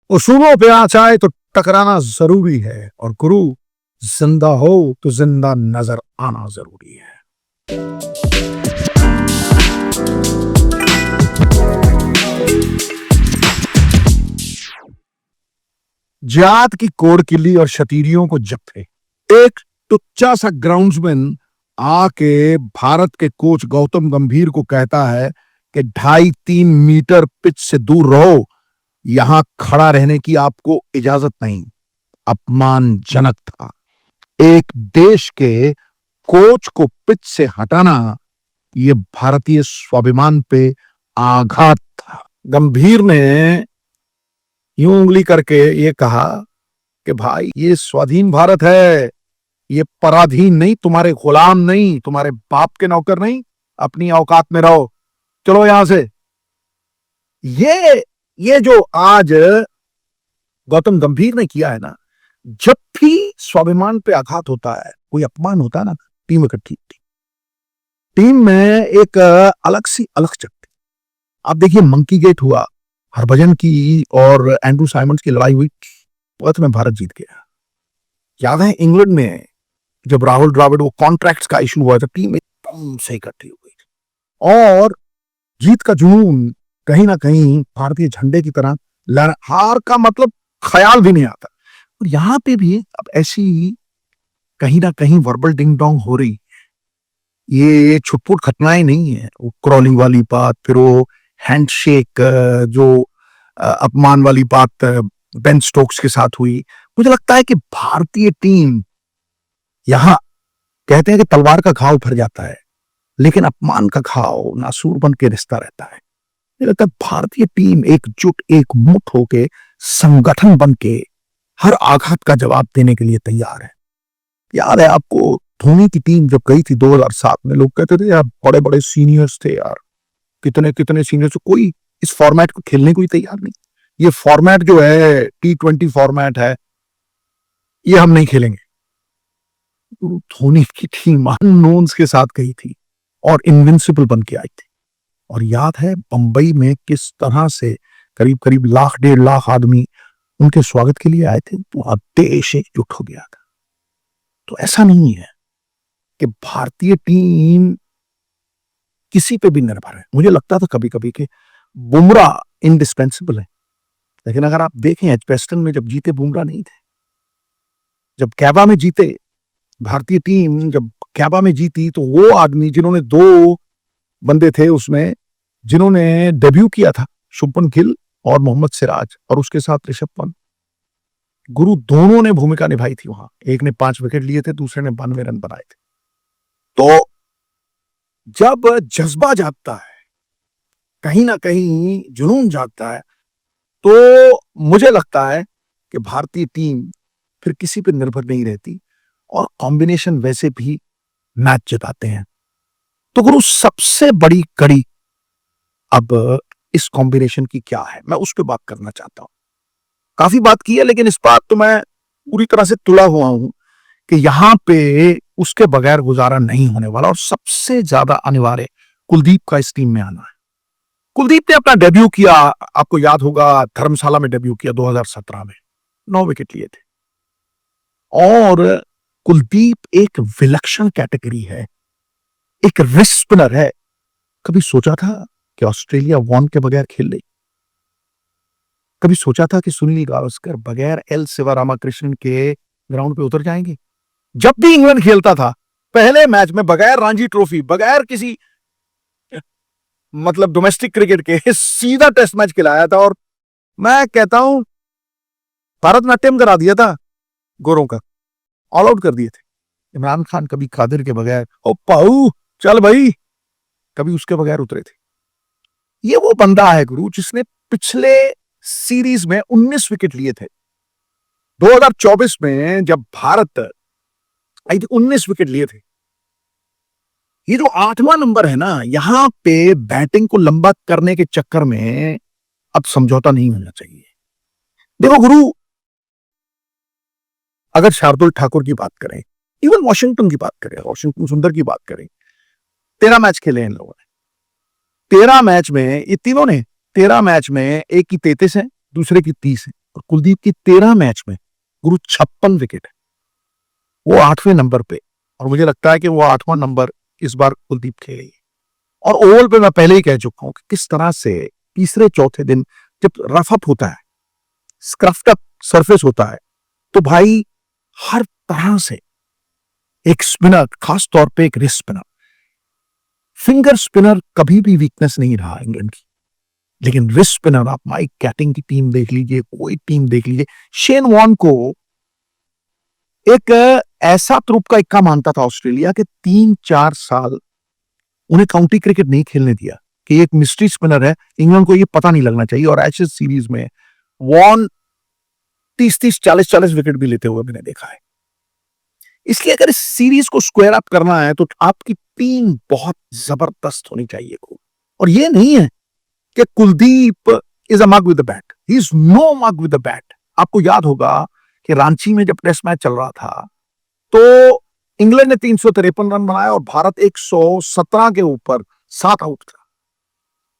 उसूलों पे आ जाए तो टकराना जरूरी है, और गुरु जिंदा हो तो जिंदा नजर आना जरूरी है। जियाद की कोड़ किली और शतीरियों को जप्ते। एक टुच्चा सा ग्राउंड्समैन आके भारत के कोच गौतम गंभीर को कहता है कि 2.5-3 मीटर पिच से दूर रहो, यहां खड़ा रहने की आपको इजाजत नहीं। अपमानजनक था। एक देश के कोच को पिच से हटाना यह भारतीय स्वाभिमान पे आघात था। गंभीर ने यूं उंगली करके ये कहा कि भाई ये स्वाधीन भारत है, ये पराधीन नहीं, तुम्हारे गुलाम नहीं, तुम्हारे बाप के नौकर नहीं, अपनी औकात में रहो, चलो यहां से। ये जो आज गौतम गंभीर ने किया है ना, जब भी स्वाभिमान पे आघात होता है, कोई अपमान होता है ना, टीम इकट्ठी होती, टीम में एक अलग चकती। आप देखिए मंकी गेट हुआ, हरभजन की और एंड्रू साइमंड्स की लड़ाई हुई, पर्थ में भारत जीत गया। याद है इंग्लैंड में जब राहुल द्रविड़ वो कॉन्ट्रैक्ट्स का इशू हुआ था, टीम एकदम से इकट्ठी हो गई थी और जीत का जुनून कहीं ना कहीं भारतीय झंडे की तरह लहरा। हार का मतलब ख्याल भी नहीं आता। और यहां पे भी अब ऐसी कहीं ना कहीं वर्बल डिंग डोंग हो रही। ये छुटपुट घटनाएं नहीं है, वो क्रॉलिंग वाली बात, फिर वो हैंडशेक, जो अपमान वाली बात बेन स्टोक्स के साथ हुई। मुझे लगता है कि भारतीय टीम, यहां कहते हैं कि तलवार का घाव भर जाता है, लेकिन अपमान का घाव नासूर बन के रिश्ता रहता है। मुझे लगता है भारतीय टीम एकजुट, एकमुठ होके, संगठन बन के हर आघात का जवाब देने के लिए तैयार है। याद है आपको धोनी की टीम जब गई थी 2007 में, लोग कहते थे यार बड़े बड़े सीनियर्स थे यार, कितने कितने सीनियर्स, कोई इस फॉर्मेट को खेलने को ही तैयार नहीं। ये फॉर्मेट जो है T20 फॉर्मेट है, ये हम नहीं खेलेंगे। धोनी की टीम अननोन्स के साथ गई थी और इनविंसिबल बन के आई थी। और याद है बंबई में किस तरह से करीब करीब 1.5 लाख आदमी उनके स्वागत के लिए आए थे, पूरा देश एकजुट हो गया था। तो ऐसा नहीं है कि भारतीय टीम किसी पे भी निर्भर है। मुझे लगता था कभी कभी कि बुमराह इंडिस्पेंसिबल है, लेकिन अगर आप देखें एजबेस्टन में जब जीते बुमराह नहीं थे। जब कैबा में जीते, भारतीय टीम जब कैबा में जीती, तो वो आदमी जिन्होंने 2 बंदे थे उसमें जिन्होंने डेब्यू किया था, शुभमन गिल और मोहम्मद सिराज, और उसके साथ ऋषभ पंत, गुरु दोनों ने भूमिका निभाई थी वहां। एक ने 5 विकेट लिए थे, दूसरे ने 92 रन बनाए थे। तो जब जज्बा जागता है, कहीं ना कहीं जुनून जागता है, तो मुझे लगता है कि भारतीय टीम फिर किसी पर निर्भर नहीं रहती और कॉम्बिनेशन वैसे भी मैच जिताते हैं। तो गुरु सबसे बड़ी कड़ी अब इस कॉम्बिनेशन की क्या है, मैं उस पर बात करना चाहता हूं। काफी बात की है, लेकिन इस बात तो मैं पूरी तरह से तुला हुआ हूं कि यहां पे उसके बगैर गुजारा नहीं होने वाला, और सबसे ज्यादा अनिवार्य कुलदीप का इस टीम में आना है। कुलदीप ने अपना डेब्यू किया, आपको याद होगा धर्मशाला में डेब्यू किया 2017 में, 9 विकेट लिए थे। और कुलदीप एक विलक्षण कैटेगरी है, एक रिस्ट स्पिनर है। कभी सोचा था कि ऑस्ट्रेलिया वॉर्न के बगैर खेल रही? कभी सोचा था कि सुनील गावस्कर बगैर एल शिवरामाकृष्णन के ग्राउंड पे उतर जाएंगे? जब भी इंग्लैंड खेलता था, पहले मैच में बगैर रणजी ट्रॉफी, बगैर किसी मतलब डोमेस्टिक क्रिकेट के, सीधा टेस्ट मैच खिलाया था। और मैं कहता हूं भारतनाट्यम करा दिया था गोरों का, ऑल आउट कर दिए थे। इमरान खान कभी कादिर के बगैर, ओ पाऊ चल भाई, कभी उसके बगैर उतरे थे। ये वो बंदा है गुरु जिसने पिछले सीरीज में 19 विकेट लिए थे। 2024 में जब भारत आई थी, 19 विकेट लिए थे। ये जो 8वां नंबर है ना, यहां पे बैटिंग को लंबा करने के चक्कर में अब समझौता नहीं होना चाहिए। देखो गुरु, अगर शार्दुल ठाकुर की बात करें, इवन वॉशिंगटन की बात करें, वॉशिंगटन सुंदर की बात करें, 13 मैच खेले इन लोगों ने। 13 मैच में, ये तीनों ने 13 मैच में, एक की 33 है, दूसरे की 30 है, और कुलदीप की 13 मैच में गुरु 56 विकेट है, वो 8वें नंबर पे, और मुझे लगता है कि वो 8वां नंबर इस बार कुलदीप खेलेगी। और ओवल पे मैं पहले ही कह चुका हूं कि किस तरह से तीसरे चौथे दिन जब रफ अप होता है, स्क्रफ्ट अप सरफेस होता है, तो भाई हर तरह से एक स्पिनर, खास तौर पे एक रिस्ट स्पिनर, फिंगर स्पिनर कभी भी वीकनेस नहीं रहा इंग्लैंड की, लेकिन रिस्ट स्पिनर आप माइक कैटिंग की टीम देख लीजिए, कोई टीम देख लीजिए, शेन वॉर्न को एक ऐसा ट्रुप का इक्का मानता था ऑस्ट्रेलिया के 3-4 साल उन्हें काउंटी क्रिकेट नहीं खेलने दिया कि एक मिस्ट्री स्पिनर है, इंग्लैंड को ये पता नहीं लगना चाहिए। और एशेज सीरीज में वॉर्न 30-30, 40-40 विकेट भी लेते हुए मैंने देखा है। इसलिए अगर इस सीरीज को स्क्वायर अप करना है तो आपकी टीम बहुत जबरदस्त होनी चाहिए। और ये नहीं है कि Kuldeep is a mug with the bat, he is no mug with the bat. आपको याद होगा कि रांची में जब टेस्ट मैच चल रहा था तो इंग्लैंड ने 353 रन बनाए और भारत 117 के ऊपर 7 आउट था,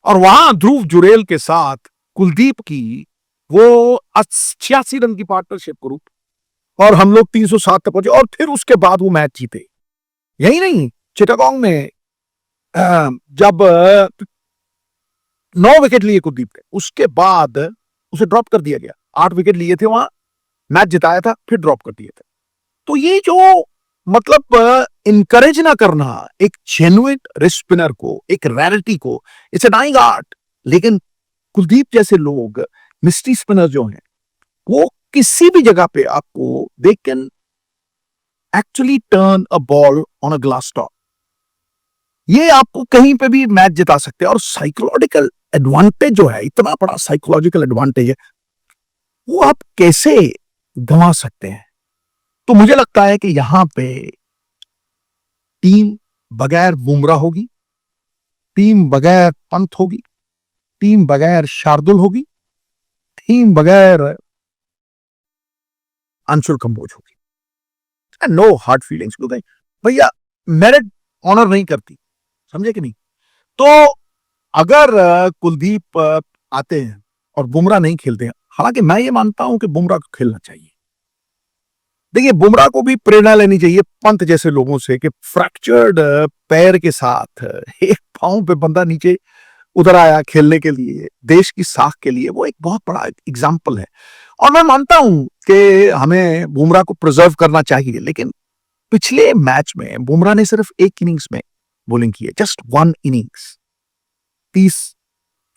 और वहां ध्रुव जुरेल के साथ कुलदीप की वो 86 रन की पार्टनरशिप ग्रुप, और हम लोग 307 तक पहुंचे, और फिर उसके बाद वो मैच जीते। यही नहीं, चिटागोंग में जब 9 विकेट लिए कुलदीप ने, उसके बाद उसे ड्रॉप कर दिया गया। 8 विकेट लिए थे वहां, मैच जिताया था, फिर ड्रॉप कर दिए थे। तो ये जो मतलब इनकरेज ना करना एक जेन्युइन रिस्ट स्पिनर को, एक रैरिटी को, इट्स अ डाइंग आर्ट। लेकिन कुलदीप जैसे लोग, मिस्ट्री स्पिनर जो हैं, वो किसी भी जगह पे आपको they can actually turn a ball on a glass top. ये आपको कहीं पे भी मैच जिता सकते हैं। और साइकोलॉजिकल एडवांटेज जो है, इतना बड़ा साइकोलॉजिकल एडवांटेज है, वो आप कैसे गंवा सकते हैं? तो मुझे लगता है कि यहां पे टीम बगैर बुमराह होगी, टीम बगैर पंत होगी, टीम बगैर शार्दुल होगी, टीम बगैर अंशुल कंबोज होगी। नो हार्ड फीलिंग्स, क्योंकि भैया मेरिट ऑनर नहीं करती, समझे कि नहीं? तो अगर कुलदीप आते हैं और बुमराह नहीं खेलते हैं, हालांकि मैं ये मानता हूं कि बुमराह को खेलना चाहिए। देखिए, बुमराह को भी प्रेरणा लेनी चाहिए पंत जैसे लोगों से कि फ्रैक्चर्ड पैर के साथ एक पांव पे बंदा नीचे उतर आया खेलने के लिए, देश की साख के लिए, वो एक बहुत बड़ा एग्जाम्पल है। और मैं मानता हूं कि हमें बुमराह को प्रिजर्व करना चाहिए, लेकिन पिछले मैच में बुमराह ने सिर्फ एक इनिंग्स में बॉलिंग की है, जस्ट 1 इनिंग्स, 30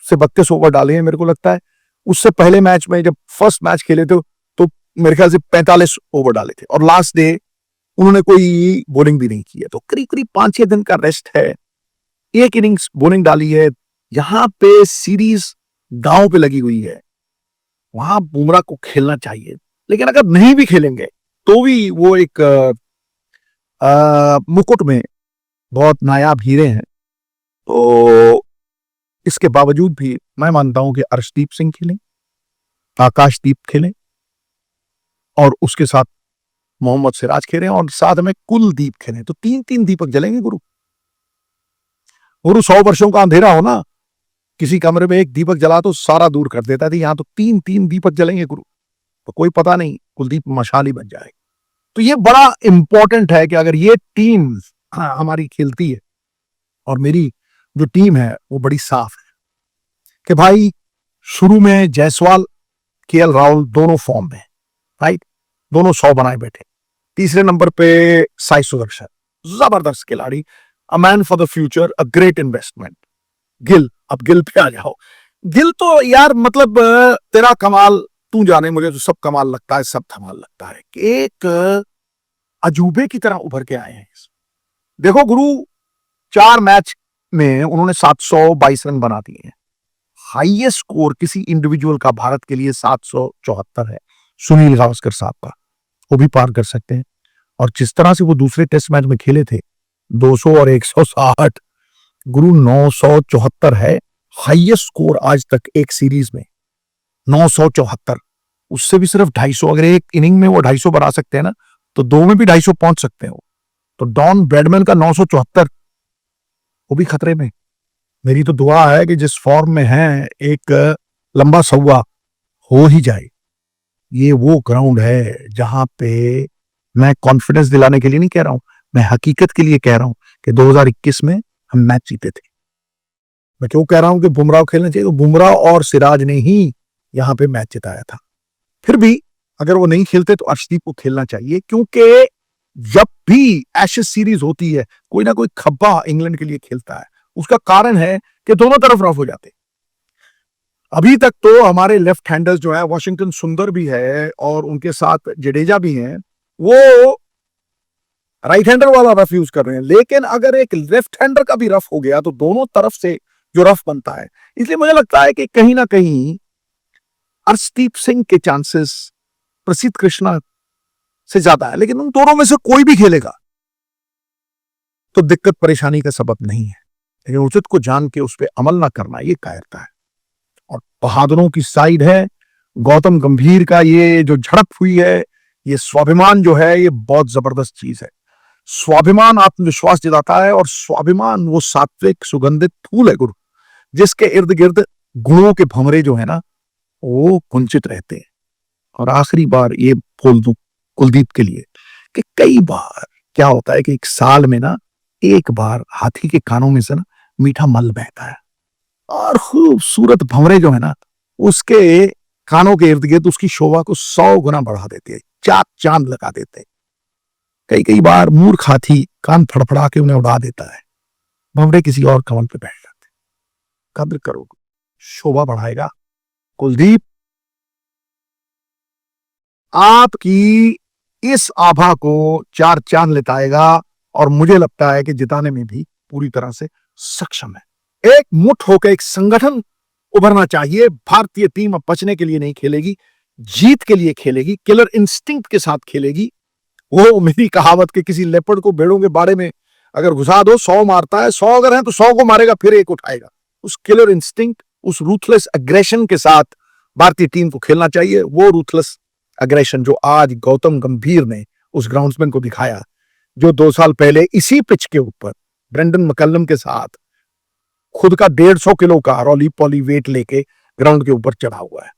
से 32 ओवर डाले हैं मेरे को लगता है। उससे पहले मैच में जब फर्स्ट मैच खेले थे तो मेरे ख्याल से 45 ओवर डाले थे, और लास्ट डे उन्होंने कोई बॉलिंग भी नहीं की है। तो करीब करीब 5-6 दिन का रेस्ट है, एक इनिंग्स बॉलिंग डाली है। यहां पे सीरीज दांव पे लगी हुई है, वहां बुमराह को खेलना चाहिए। लेकिन अगर नहीं भी खेलेंगे तो भी वो एक मुकुट में बहुत नायाब हीरे हैं। तो इसके बावजूद भी मैं मानता हूं कि अर्शदीप सिंह खेलें, आकाशदीप खेलें, और उसके साथ मोहम्मद सिराज खेलें, और साथ में कुलदीप खेलें। तो 3-3 दीपक जलेंगे गुरु। गुरु 100 वर्षों का अंधेरा हो ना, किसी कमरे में एक दीपक जला तो सारा दूर कर देता है, यहां तो 3-3 दीपक जलेंगे गुरु। तो कोई पता नहीं, कुलदीप मशाल ही बन जाएगा। तो ये बड़ा इंपॉर्टेंट है कि अगर ये टीम हमारी खेलती है, और मेरी जो टीम है वो बड़ी साफ है, कि भाई शुरू में जायसवाल, केएल राहुल दोनों फॉर्म में, राइट, दोनों 100 बनाए बैठे। तीसरे नंबर पे साई सुदर्शन, जबरदस्त खिलाड़ी, a man for the future, a great investment. Gill, अब गिल पे आ जाओ। गिल तो यार मतलब तेरा कमाल तू जाने, मुझे तो सब कमाल लगता है, सब कमाल लगता है कि एक अजूबे की तरह उभर के आए हैं। देखो गुरु, 4 मैच में उन्होंने 722 रन बना दिए हैं। हाईएस्ट स्कोर किसी इंडिविजुअल का भारत के लिए 774 है, सुनील गावस्कर साहब का, वो भी पार कर सकते हैं। और जिस तरह से वो दूसरे टेस्ट मैच में खेले थे, 200 और 160, गुरु 974 है हाईएस्ट स्कोर आज तक एक सीरीज में, 974। उससे भी सिर्फ 250, अगर एक इनिंग में वो 250 बना सकते हैं ना, तो दो में भी 250 पहुंच सकते हो। तो डॉन ब्रैडमैन का 974 वो भी खतरे में। मेरी तो दुआ है कि जिस फॉर्म में है, एक लंबा सौवा हो ही जाए। ये वो ग्राउंड है जहां पे, मैं कॉन्फिडेंस दिलाने के लिए नहीं कह रहा हूं, मैं हकीकत के लिए कह रहा हूं कि 2021 में हम मैच जीते थे। मैं क्यों कह रहा हूं कि बुमराह खेलना चाहिए, तो बुमराह और सिराज ने ही यहां पे मैच जिताया था। फिर भी अगर वो नहीं खेलते तो अर्शदीप को खेलना चाहिए, क्योंकि जब भी एशेज सीरीज होती है कोई ना कोई खब्बा इंग्लैंड के लिए खेलता है। उसका कारण है कि दोनों तरफ रफ हो जाते। अभी तक तो हमारे लेफ्ट हैंडर्स जो है, वॉशिंगटन सुंदर भी है और उनके साथ जडेजा भी हैं, वो राइट हैंडर वाला रफ यूज कर रहे हैं। लेकिन अगर एक लेफ्ट हैंडर का भी रफ हो गया तो दोनों तरफ से जो रफ बनता है, इसलिए मुझे लगता है कि कहीं ना कहीं अर्शदीप सिंह के चांसेस प्रसिद्ध कृष्णा से ज्यादा है। लेकिन उन दोनों में से कोई भी खेलेगा तो दिक्कत परेशानी का सबब नहीं है, लेकिन उचित को जान के उस पर अमल ना करना ये कायरता है। और बहादुरों की साइड है। गौतम गंभीर का ये जो झड़प हुई है, ये स्वाभिमान जो है, ये बहुत जबरदस्त चीज है। स्वाभिमान आत्मविश्वास दिलाता है, और स्वाभिमान वो सात्विक सुगंधित फूल है गुरु, जिसके इर्द गिर्द गुणों के भंवरे जो है ना, वो कुंचित रहते हैं। और आखिरी बार ये बोल दूं कुलदीप के लिए कि कई बार क्या होता है कि एक साल में ना एक बार हाथी के कानों में से ना मीठा मल बहता है, और खूबसूरत भंवरे जो है ना उसके कानों के इर्द गिर्द उसकी शोभा को 100 गुना बढ़ा देते हैं, चाक चांद लगा देते हैं। कई कई बार मूर्ख हाथी कान फड़फड़ा के उन्हें उड़ा देता है, भंवरे किसी और कमल पे बैठ जाते हैं। कद्र करो, शोभा बढ़ाएगा। कुलदीप, आपकी इस आभा को 4 चांद लेताएगा, और मुझे लगता है कि जिताने में भी पूरी तरह से सक्षम है। एक मुठ होकर एक संगठन उभरना चाहिए। भारतीय टीम अब बचने के लिए नहीं खेलेगी, जीत के लिए खेलेगी, किलर इंस्टिंक्ट के साथ खेलेगी। वो मेरी कहावत के किसी लेपर्ड को भेड़ों के बारे में अगर घुसा दो, 100 मारता है, 100 अगर है तो 100 को मारेगा, फिर एक उठाएगा। उस किलर इंस्टिंक्ट, उस रूथलेस अग्रेशन के साथ भारतीय टीम को खेलना चाहिए। वो रूथलेस अग्रेशन जो आज गौतम गंभीर ने उस ग्राउंड्समैन को दिखाया, जो 2 साल पहले इसी पिच के ऊपर ब्रेंडन मकल्लम के साथ खुद का 150 किलो का रॉली पॉली वेट लेके ग्राउंड के ऊपर चढ़ा हुआ है।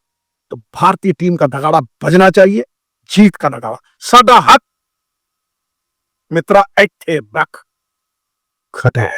तो भारतीय टीम का नगाड़ा बजना चाहिए, जीत का नगाड़ा सदा हक मित्रा, ऐथे रख खटे।